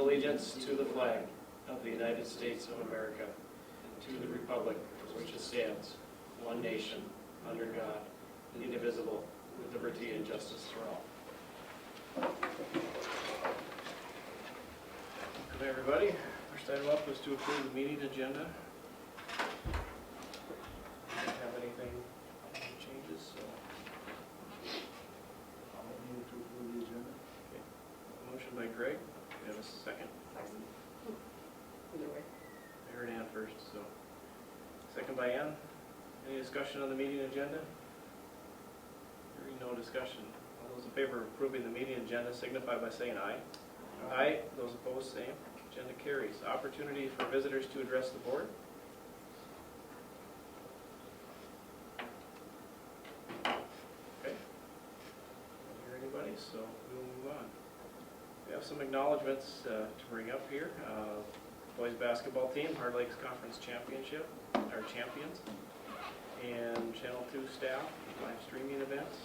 allegiance to the flag of the United States of America, and to the republic for which it stands, one nation, under God, indivisible, with liberty and justice for all. Welcome, everybody. First item up was to approve the meeting agenda. Don't have anything changes, so I'll move to approve the agenda. motion by Greg. Do we have a second? Second. Either way. I heard Ann first, so. Second by Ann. Any discussion on the meeting agenda? Hearing no discussion. All those in favor of approving the meeting agenda signify by saying aye. Aye. Those opposed, same. Agenda carries. Opportunity for visitors to address the board. Okay. Don't hear anybody, so we'll move on. We have some acknowledgements to bring up here. Boys basketball team, Hard Lakes Conference Championship, our champions, and Channel 2 staff, live streaming events.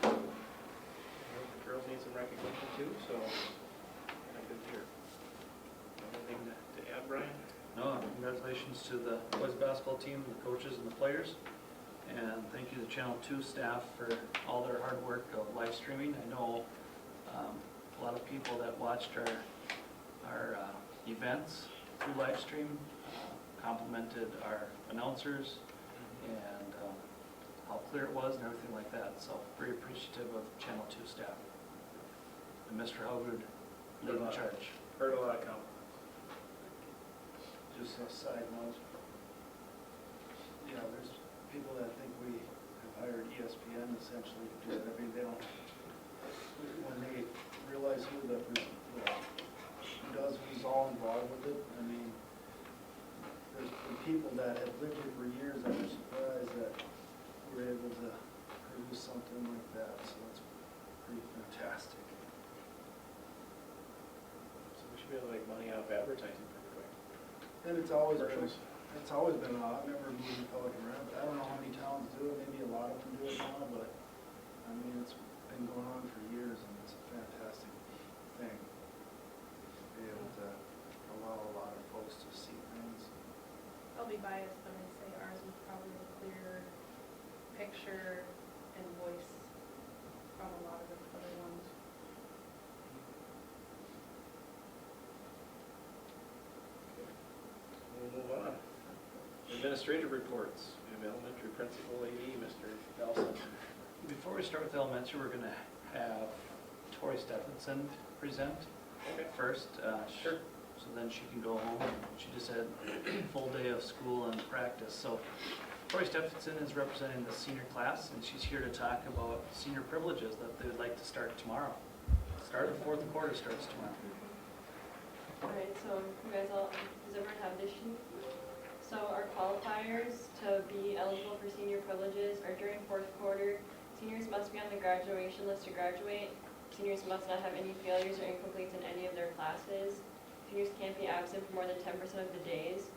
The girls need some recognition too, so good to hear. Anything to add, Brian? No, congratulations to the boys basketball team, the coaches and the players. And thank you to Channel 2 staff for all their hard work of live streaming. I know a lot of people that watched our events through live stream complimented our announcers and how clear it was and everything like that. So very appreciative of Channel 2 staff. And Mr. Howard leading the charge. Heard a lot of compliments. Just a side note. Yeah, there's people that think we have hired ESPN essentially to do it. I mean, they don't, when they realize who who's all involved with it, I mean, there's the people that have lived here for years that are surprised that we're able to produce something like that, so it's pretty fantastic. So we should be able to make money off advertising pretty quick. And it's always been, Commercials. I've never moved to Pelican Rev. I don't know how many towns do it, maybe a lot of them do it now, but, I mean, it's been going on for years, and it's a fantastic thing. To be able to allow a lot of folks to see things. I'll be biased when I say ours was probably a clearer picture and voice from a lot of the other ones. We'll move on. Administrative reports. We have elementary principal AD, Mr. Nelson. Before we start with elementary, we're going to have Tori Stephenson present first. Sure. So then she can go home. She just had a full day of school and practice. So Tori Stephenson is representing the senior class, and she's here to talk about senior privileges that they would like to start tomorrow. Start of fourth quarter starts tomorrow. Alright, so you guys all, does everyone have this sheet? So our qualifiers to be eligible for senior privileges are during fourth quarter. Seniors must be on the graduation list to graduate. Seniors must not have any failures or incompletes in any of their classes. Seniors can't be absent for more than 10% of the days.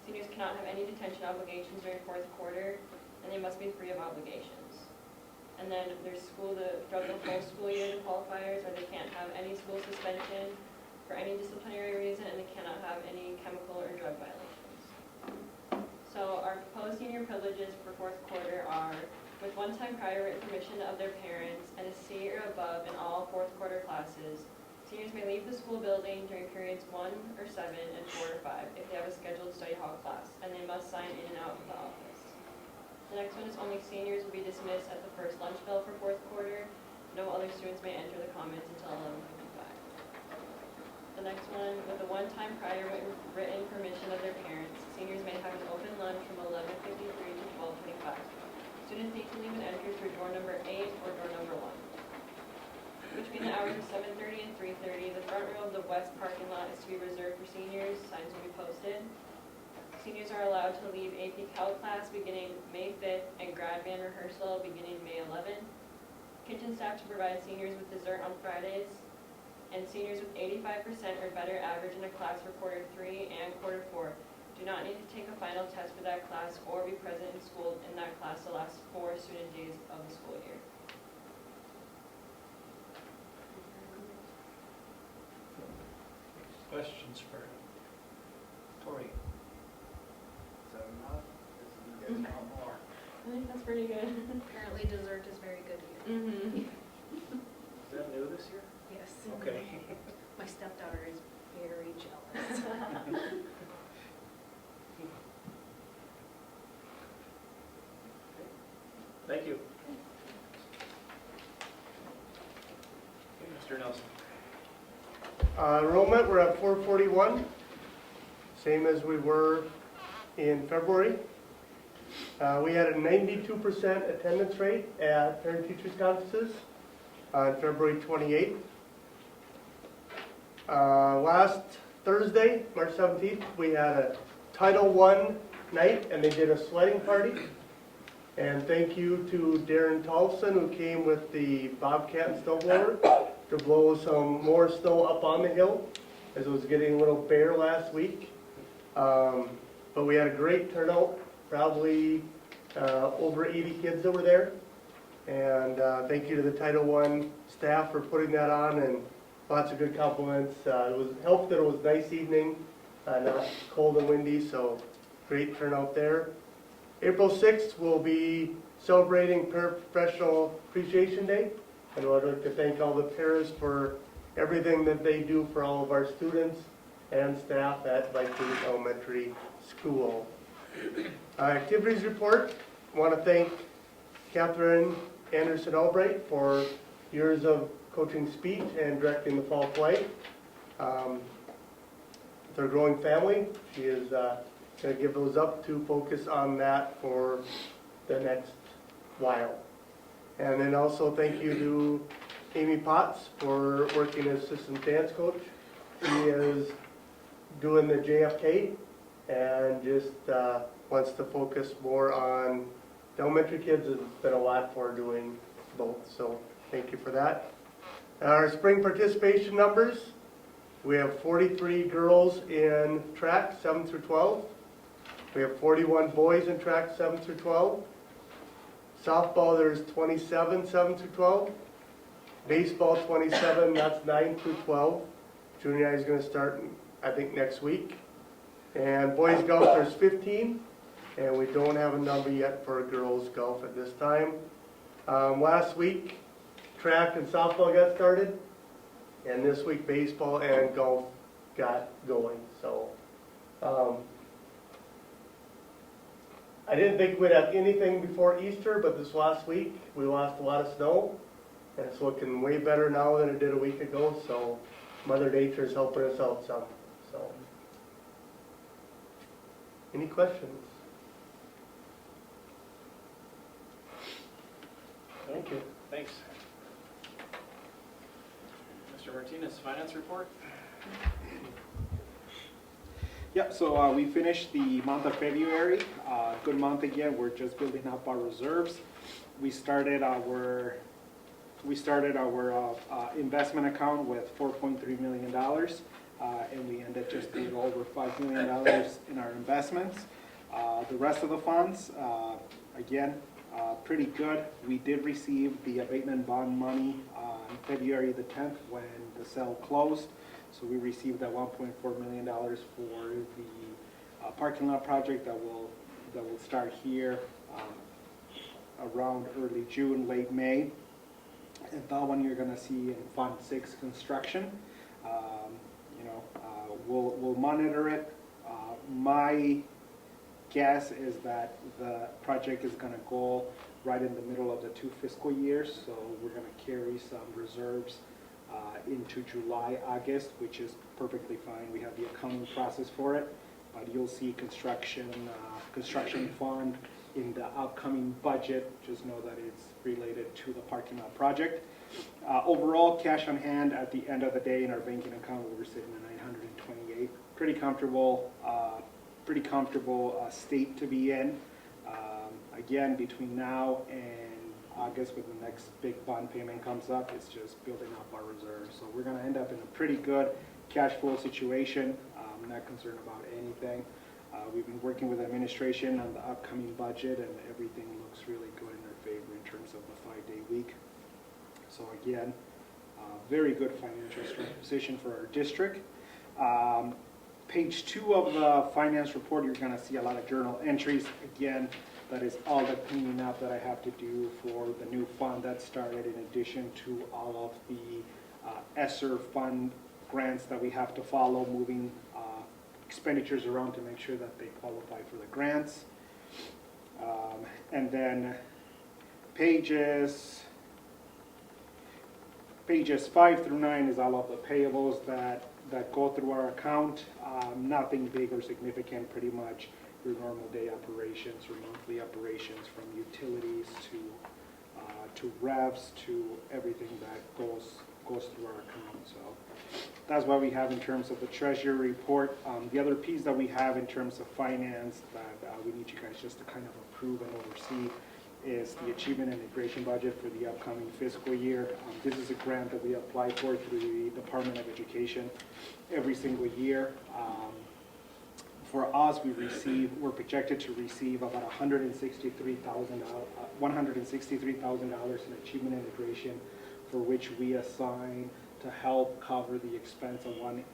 Seniors cannot have any detention obligations during fourth quarter, and they must be free of obligations. And then there's throughout the whole school year, the qualifiers are they can't have any school suspension for any disciplinary reason, and they cannot have any chemical or drug violations. So our proposed senior privileges for fourth quarter are with one-time prior written permission of their parents and a C or above in all fourth quarter classes. Seniors may leave the school building during periods 1 or 7 and 4 or 5 if they have a scheduled study hall class, and they must sign in and out of the office. The next one is only seniors will be dismissed at the first lunch bell for fourth quarter. No other students may enter the commons until 11:55. The next one, with a one-time prior written permission of their parents, seniors may have an open lunch from 11:53 to 12:25. Students need to leave and enter through door number 8 or door number 1. Between the hours of 7:30 and 3:30, the front row of the west parking lot is to be reserved for seniors. Signs will be posted. Seniors are allowed to leave AP Calc class beginning May 5th and grad band rehearsal beginning May 11th. Kitchen staff to provide seniors with dessert on Fridays. And seniors with 85% or better average in a class for quarter 3 and quarter 4 do not need to take a final test for that class or be present in school in that class the last 4 student days of the school year. questions for Tori? Is that enough? Is you guys want more? I think that's pretty good. Apparently dessert is very good here. Mm-hmm. Is that new this year? Yes. Okay. My stepdaughter is very jealous. Thank you. Okay, Mr. Nelson. Enrollment, we're at 441, same as we were in February. We had a 92% attendance rate at parent-teachers conferences on February 28th. Last Thursday, March 17th, we had a Title I night, and they did a sledding party. And thank you to Darren Tolson, who came with the Bobcat and snow blower to blow some more snow up on the hill, as it was getting a little bare last week. But we had a great turnout, probably over 80 kids that were there. And thank you to the Title I staff for putting that on, and lots of good compliments. It helped that it was a nice evening, not cold and windy, so great turnout there. April 6th, we'll be celebrating Paraprofessional Appreciation Day, and I'd like to thank all the paras for everything that they do for all of our students and staff at Viking Elementary School. Activities report, I want to thank Catherine Anderson Albright for years of coaching speech and directing the fall play. With her growing family, she is going to give those up to focus on that for the next while. And then also thank you to Amy Potts for working as assistant dance coach. She is doing the JFK and just wants to focus more on the elementary kids. It's been a lot for her doing both, so thank you for that. Our spring participation numbers, we have 43 girls in track 7 through 12. We have 41 boys in track 7 through 12. Softball, there's 27 7 through 12. Baseball, 27, that's 9 through 12. Junior high is going to start, I think, next week. And boys golf, there's 15. And we don't have a number yet for girls golf at this time. Last week, track and softball got started. And this week, baseball and golf got going. So, I didn't think we'd have anything before Easter, but this last week we lost a lot of snow, and it's looking way better now than it did a week ago, so Mother Nature is helping us out some. So, any questions? Thank you. Thanks. Mr. Martinez, finance report? Yep, so we finished the month of February. Good month again. We're just building up our reserves. We started our investment account with $4.3 million, and we ended just a little over $5 million in our investments. The rest of the funds, again, pretty good. We did receive the abatement bond money on February the 10th when the sale closed. So we received that $1.4 million for the parking lot project that will start here around early June, late May. And that one you're going to see in Fund 6 construction. We'll monitor it. My guess is that the project is going to go right in the middle of the 2 fiscal years. So we're going to carry some reserves into July, August, which is perfectly fine. We have the accounting process for it, but you'll see construction fund in the upcoming budget. Just know that it's related to the parking lot project. Overall, cash on hand at the end of the day in our banking account, we were sitting at 928. Pretty comfortable state to be in. Again, between now and August, when the next big bond payment comes up, it's just building up our reserves. So we're going to end up in a pretty good cash flow situation. I'm not concerned about anything. We've been working with administration on the upcoming budget, and everything looks really good in our favor in terms of the 5-day week. So again, very good financial strong position for our district. Page 2 of the finance report, you're gonna see a lot of journal entries. Again, that is all the cleaning up that I have to do for the new fund that started, in addition to all of the ESSER fund grants that we have to follow, moving expenditures around to make sure that they qualify for the grants. And then pages 5 through 9 is all of the payables that go through our account. Nothing big or significant, pretty much your normal day operations or monthly operations, from utilities to revs to everything that goes through our account. So that's what we have in terms of the treasury report. The other piece that we have in terms of finance that we need you guys just to kind of approve and oversee is the achievement and integration budget for the upcoming fiscal year. This is a grant that we apply for through the Department of Education every single year. For us, we're projected to receive about $163,000 in achievement integration, for which we assign to help cover the expense of one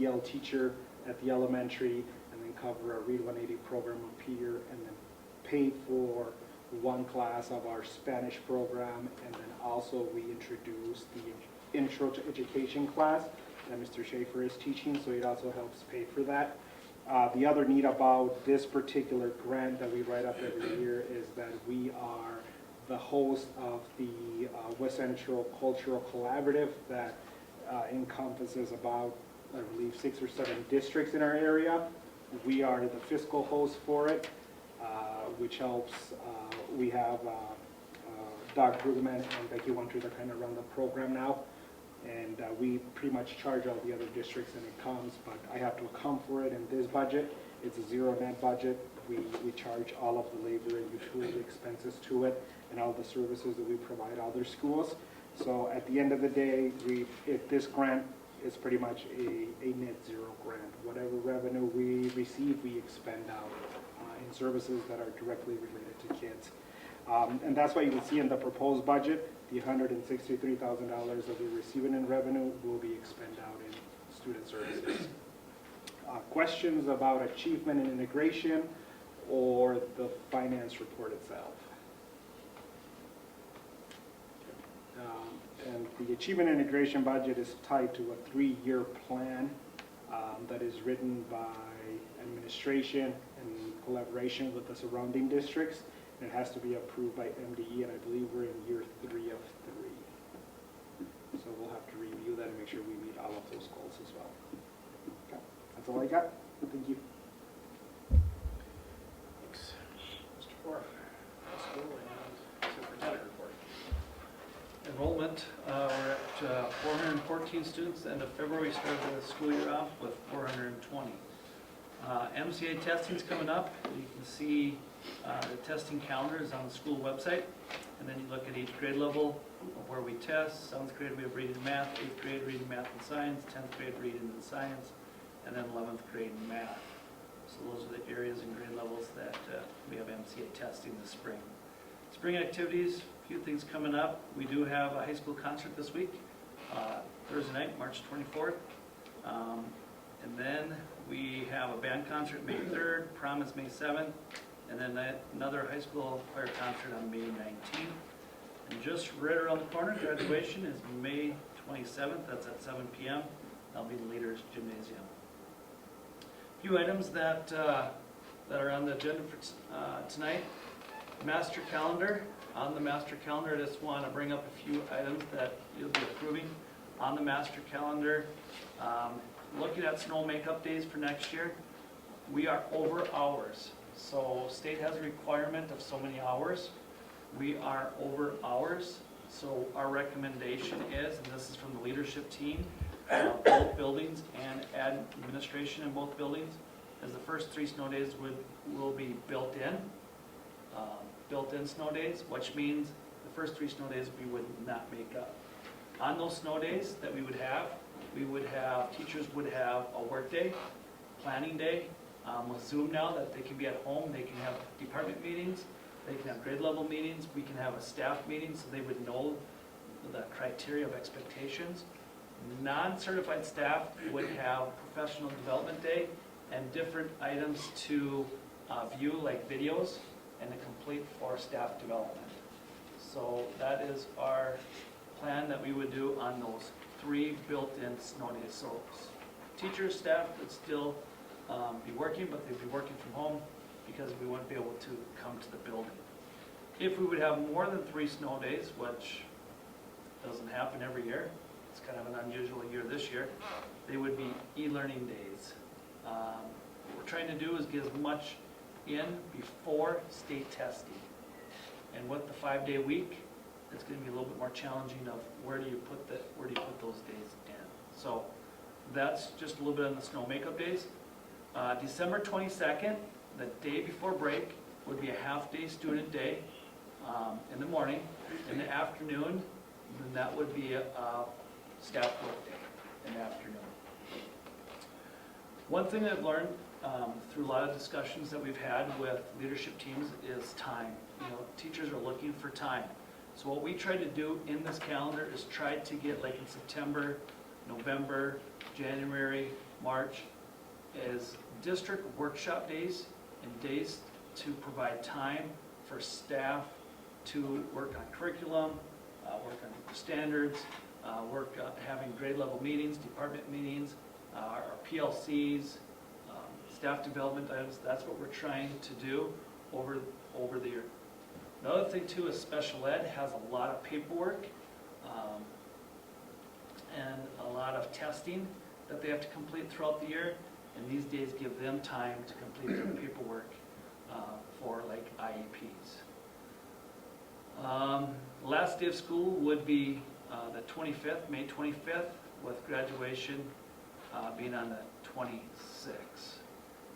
EL teacher at the elementary, and then cover a Read 180 program up here, and then pay for one class of our Spanish program, and then also we introduced the Intro to Education class that Mr. Schaefer is teaching, so it also helps pay for that. The other need about this particular grant that we write up every year is that we are the host of the West Central Cultural Collaborative that encompasses about, I believe, 6 or 7 districts in our area. We are the fiscal host for it, which helps. We have Doug Brugman and Becky Wunter that kind of run the program now. And we pretty much charge all the other districts, and it comes, but I have to account for it in this budget. It's a zero net budget. We charge all of the labor and utility expenses to it, and all the services that we provide other schools. So at the end of the day, if this grant is pretty much a net zero grant. Whatever revenue we receive, we expend out in services that are directly related to kids. And that's why you can see in the proposed budget, the $163,000 that we're receiving in revenue will be expended out in student services. Questions about achievement and integration or the finance report itself? And the achievement and integration budget is tied to a 3-year plan that is written by administration in collaboration with the surrounding districts. It has to be approved by MDE, and I believe we're in year 3 of 3. So we'll have to review that and make sure we meet all of those goals as well. Okay, that's all I got. Thank you. Thanks. Mr. Forth, high school and superintendent report. Enrollment, we're at 414 students. End of February, we started the school year off with 420. MCA testing's coming up. You can see the testing calendar is on the school website, and then you look at each grade level of where we test. 7th grade we have reading and math, 8th grade reading, math, and science, 10th grade reading and science, and then 11th grade math. So those are the areas and grade levels that we have MCA testing this spring. Spring activities, a few things coming up. We do have a high school concert this week, Thursday night, March 24th. And then we have a band concert May 3rd, prom is May 7th, and then another high school choir concert on May 19th. And just right around the corner, graduation is May 27th, that's at 7 p.m. That'll be the Leaders Gymnasium. A few items that are on the agenda for tonight. Master calendar. On the master calendar, I just want to bring up a few items that you'll be approving on the master calendar. Looking at snow makeup days for next year, we are over hours. So state has a requirement of so many hours. We are over hours. So our recommendation is, and this is from the leadership team, both buildings and administration in both buildings, is the first 3 snow days will be built-in snow days, which means the first 3 snow days we would not make up. On those snow days that we would have, teachers would have a work day, planning day. With Zoom now that they can be at home, they can have department meetings, they can have grade level meetings, we can have a staff meeting so they would know the criteria of expectations. Non-certified staff would have professional development day and different items to view, like videos, and a complete for staff development. So that is our plan that we would do on those 3 built-in snow days. So teachers, staff would still be working, but they'd be working from home because we wouldn't be able to come to the building. If we would have more than 3 snow days, which doesn't happen every year, it's kind of an unusual year this year, they would be e-learning days. What we're trying to do is get as much in before state testing. And with the 5-day week, it's going to be a little bit more challenging of where do you put those days in. So that's just a little bit on the snow makeup days. December 22nd, the day before break, would be a half-day student day in the morning. In the afternoon, then that would be a staff work day in the afternoon. One thing I've learned through a lot of discussions that we've had with leadership teams is time. Teachers are looking for time. So what we try to do in this calendar is try to get, like in September, November, January, March, is district workshop days and days to provide time for staff to work on curriculum, work on standards, work on having grade level meetings, department meetings, our PLCs, staff development items. That's what we're trying to do over the year. Another thing too is special ed has a lot of paperwork and a lot of testing that they have to complete throughout the year, and these days give them time to complete their paperwork for like IEPs. Last day of school would be the 25th, May 25th, with graduation being on the 26th.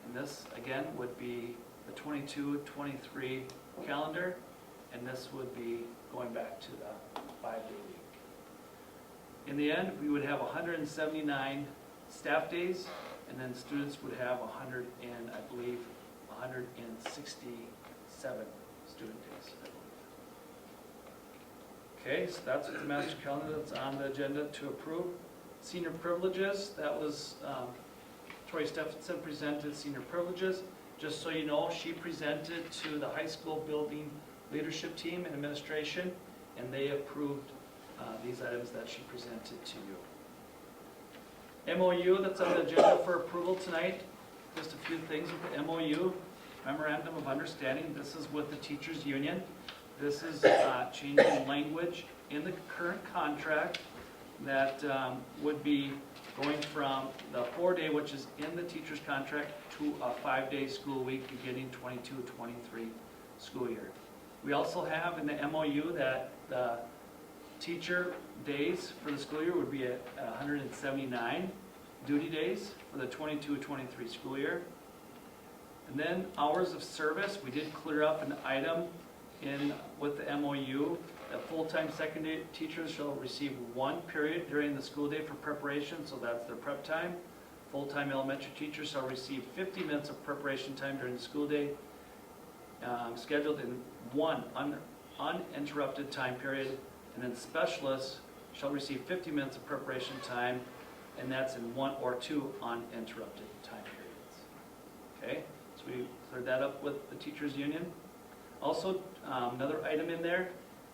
And this, again, would be the 22-23 calendar, and this would be going back to the 5-day week. In the end, we would have 179 staff days, and then students would have 167 student days, I believe. Okay, so that's the master calendar that's on the agenda to approve. Senior privileges, that was Tori Stephenson presented senior privileges. Just so you know, she presented to the high school building leadership team and administration, and they approved these items that she presented to you. MOU that's on the agenda for approval tonight, just a few things with the MOU, Memorandum of Understanding. This is with the Teachers Union. This is changing language in the current contract that would be going from the 4-day, which is in the teacher's contract, to a 5-day school week beginning 22-23 school year. We also have in the MOU that the teacher days for the school year would be at 179 duty days for the 22-23 school year. And then hours of service, we did clear up an item with the MOU that full-time secondary teachers shall receive 1 period during the school day for preparation, so that's their prep time. Full-time elementary teachers shall receive 50 minutes of preparation time during the school day, scheduled in 1 uninterrupted time period. And then specialists shall receive 50 minutes of preparation time, and that's in 1 or 2 uninterrupted time periods. Okay, so we cleared that up with the teachers union. Also, another item in there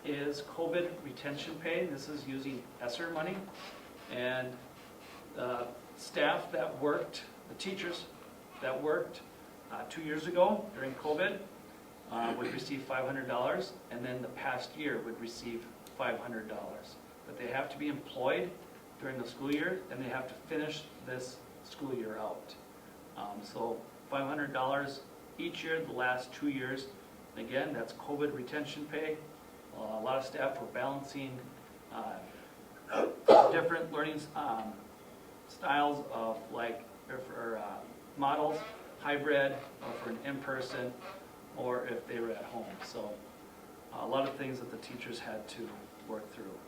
is COVID retention pay. This is using ESSER money, and the staff that worked, the teachers that worked 2 years ago during COVID would receive $500, and then the past year would receive $500. But they have to be employed during the school year, and they have to finish this school year out. So $500 each year, the last 2 years. Again, that's COVID retention pay. A lot of staff were balancing different learning styles of models, hybrid, or for an in-person, or if they were at home. So a lot of things that the teachers had to work through.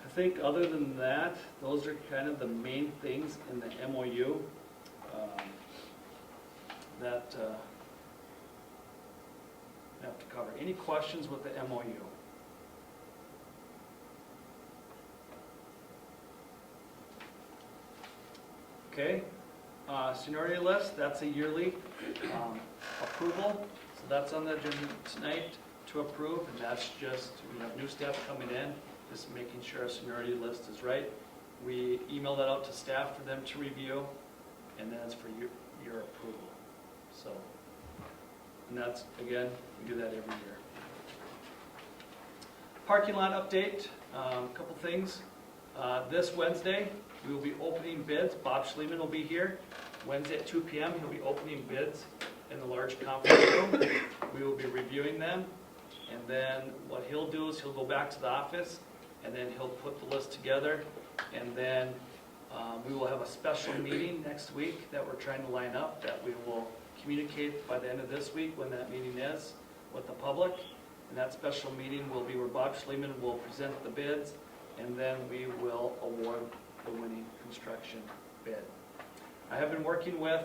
I think other than that, those are kind of the main things in the MOU that I have to cover. Any questions with the MOU? Okay, seniority list, that's a yearly approval, so that's on the agenda tonight to approve, and that's just, we have new staff coming in, just making sure our seniority list is right. We email that out to staff for them to review, and then it's for your approval, so. And that's, again, we do that every year. Parking lot update, a couple things. This Wednesday, we will be opening bids. Bob Schleman will be here. Wednesday at 2 p.m., he'll be opening bids in the large conference room. We will be reviewing them. And then what he'll do is he'll go back to the office, and then he'll put the list together. And then we will have a special meeting next week that we're trying to line up, that we will communicate by the end of this week when that meeting is with the public. And that special meeting will be where Bob Schleman will present the bids, and then we will award the winning construction bid. I have been working with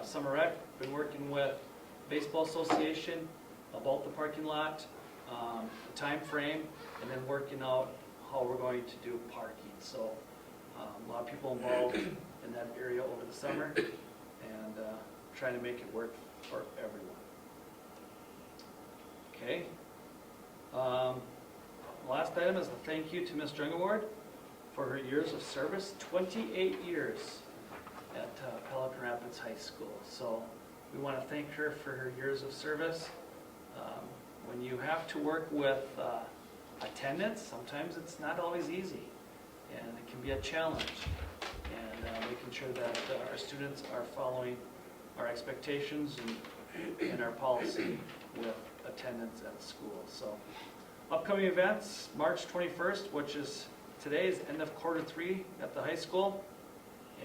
Summer Rec, been working with Baseball Association about the parking lot, the time frame, and then working out how we're going to do parking. So a lot of people involved in that area over the summer, and trying to make it work for everyone. Okay. Last item is the thank you to Ms. Jung Award for her years of service, 28 years at Pelican Rapids High School. So we want to thank her for her years of service. When you have to work with attendance, sometimes it's not always easy, and it can be a challenge. And making sure that our students are following our expectations and our policy with attendance at school. So upcoming events, March 21st, which is today's end of quarter 3 at the high school.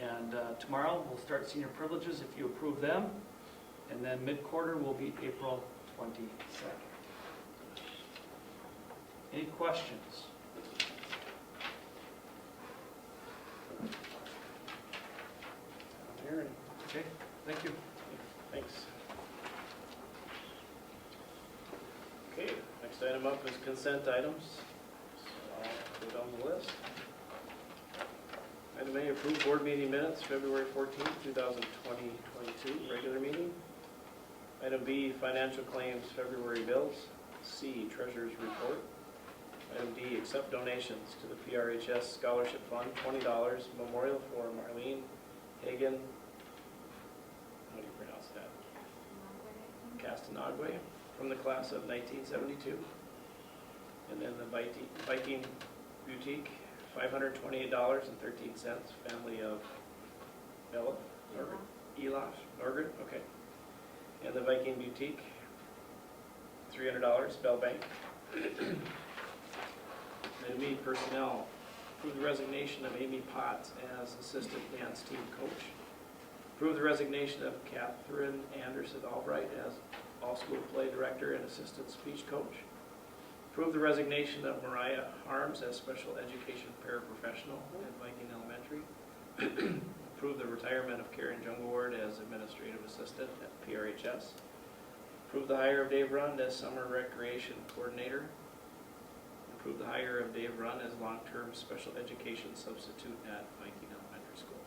And tomorrow we'll start senior privileges if you approve them. And then mid-quarter will be April 22nd. Any questions? Aaron, Okay, thank you. thanks. Okay, next item up is consent items. So I'll go down the list. Item A, approve board meeting minutes, February 14th, 2022, regular meeting. Item B, financial claims, February bills. C, treasurer's report. Item D, accept donations to the PRHS Scholarship Fund, $20, memorial for Marlene Hagan, how do you pronounce that? Castanagwe, from the class of 1972. And then the Viking Boutique, $528.13, family of Bella, Elof, Norgren, okay. And the Viking Boutique, $300, Bell Bank. And me, personnel, approve the resignation of Amy Potts as assistant dance team coach. Approve the resignation of Catherine Anderson Albright as all-school play director and assistant speech coach. Approve the resignation of Mariah Harms as special education paraprofessional at Viking Elementary. Approve the retirement of Karen Jungward as administrative assistant at PRHS. Approve the hire of Dave Rund as summer recreation coordinator. Approve the hire of Dave Rund as long-term special education substitute at Viking Elementary School.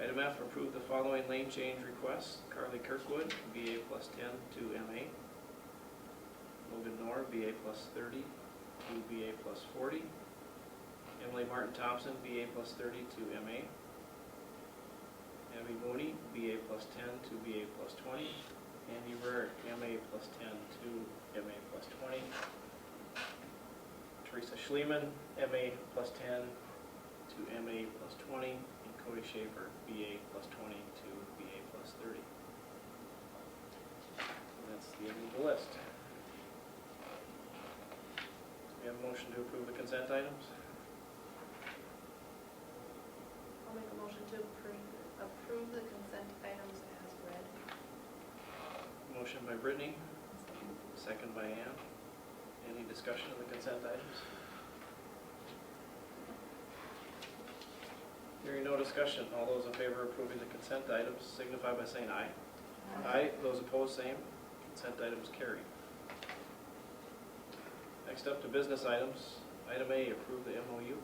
Item F, approve the following lane change requests. Carly Kirkwood, BA plus 10 to MA. Logan Knorr, BA plus 30 to BA plus 40. Emily Martin Thompson, BA plus 30 to MA. Abby Mooney, BA plus 10 to BA plus 20. Andy Burke, MA plus 10 to MA plus 20. Teresa Schleman, MA plus 10 to MA plus 20. And Cody Schaefer, BA plus 20 to BA plus 30. And that's the end of the list. We have a motion to approve the consent items. I'll make a motion to approve the consent items as read. Motion by Brittany, second by Ann. Any discussion of the consent items? Hearing no discussion, all those in favor of approving the consent items signify by saying aye. Aye. Those opposed, same. Consent items carry. Next up to business items. Item A, approve the MOU.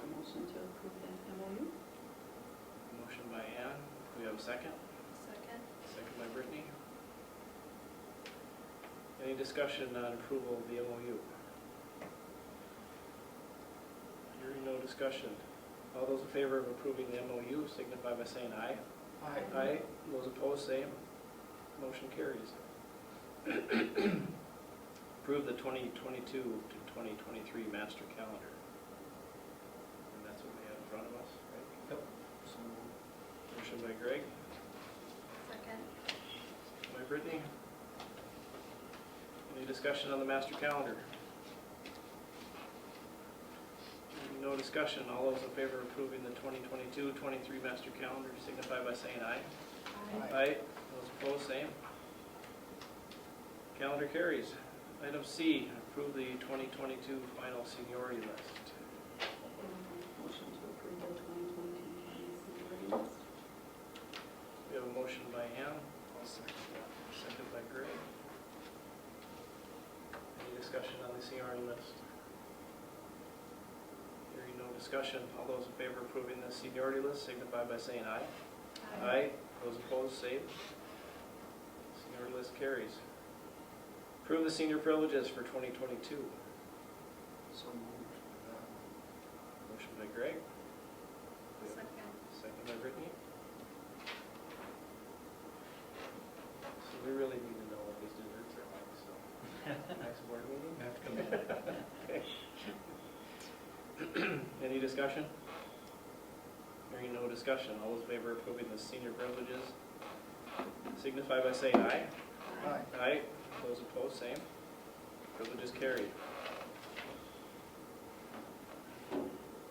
a motion to approve the MOU. Motion by Ann, do we have a second? Second. Second by Brittany. Any discussion on approval of the MOU? Hearing no discussion. All those in favor of approving the MOU signify by saying aye. Aye. Those opposed, same. Motion carries. Approve the 2022 to 2023 master calendar. And that's what we have in front of us, right? Yep. Motion by Greg, Second. by Brittany. Any discussion on the master calendar? Hearing no discussion. All those in favor of approving the 2022-23 master calendar signify by saying aye. Aye. Those opposed, same. Calendar carries. Item C, approve the 2022 final seniority list. Motion to approve the 2022 seniority list. We have a motion by Ann. I'll second that. Second by Greg. Any discussion on the seniority list? Hearing no discussion. All those in favor of approving the seniority list signify by saying aye. Aye. Those opposed, same. Seniority list carries. Approve the senior privileges for 2022. So moved. Motion by Greg, Second. second by Brittany. So we really need to know what these desserts are like, so next board meeting? Have to come back. Okay. Any discussion? Hearing no discussion, all those in favor of approving the senior privileges signify by saying aye. Aye. Aye. Those opposed, same. Privileges carried.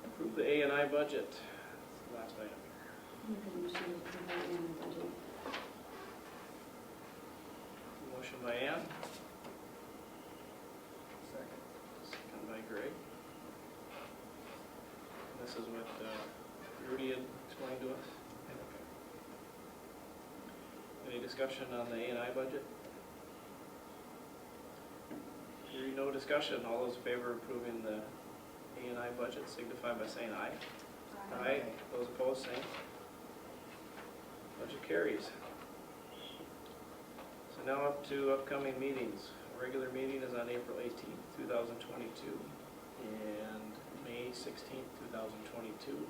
Approve the A and I budget. That's the last item. Make a motion to approve the annual budget. Motion by Ann, Second. second by Greg. This is what Rudy had explained to us. Okay. Any discussion on the A and I budget? Hearing no discussion, all those in favor of approving the A and I budget signify by saying aye. Aye. Those opposed, same. Budget carries. So now up to upcoming meetings. Our regular meeting is on April 18th, 2022, and May 16th, 2022.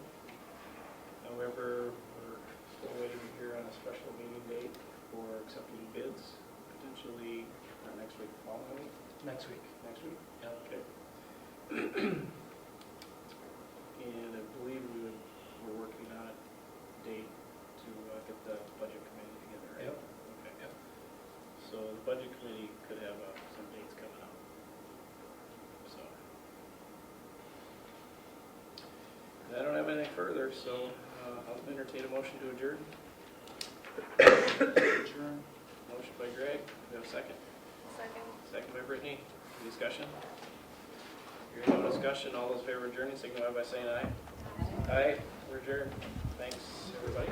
However, we're still waiting to hear on a special meeting date for accepting bids, potentially next week, following week. Next week. Next week? Yep. Okay. And I believe we're working on a date to get the budget committee together, right? Yep. Okay. Yep. So the budget committee could have some dates coming up. So. And I don't have anything further, so I'll entertain a motion to adjourn. Adjourn. Motion by Greg, we have a second. Second. Second by Brittany. Any discussion? Hearing no discussion, all those in favor of adjourning signify by saying aye. Aye, we're adjourned. Thanks, everybody.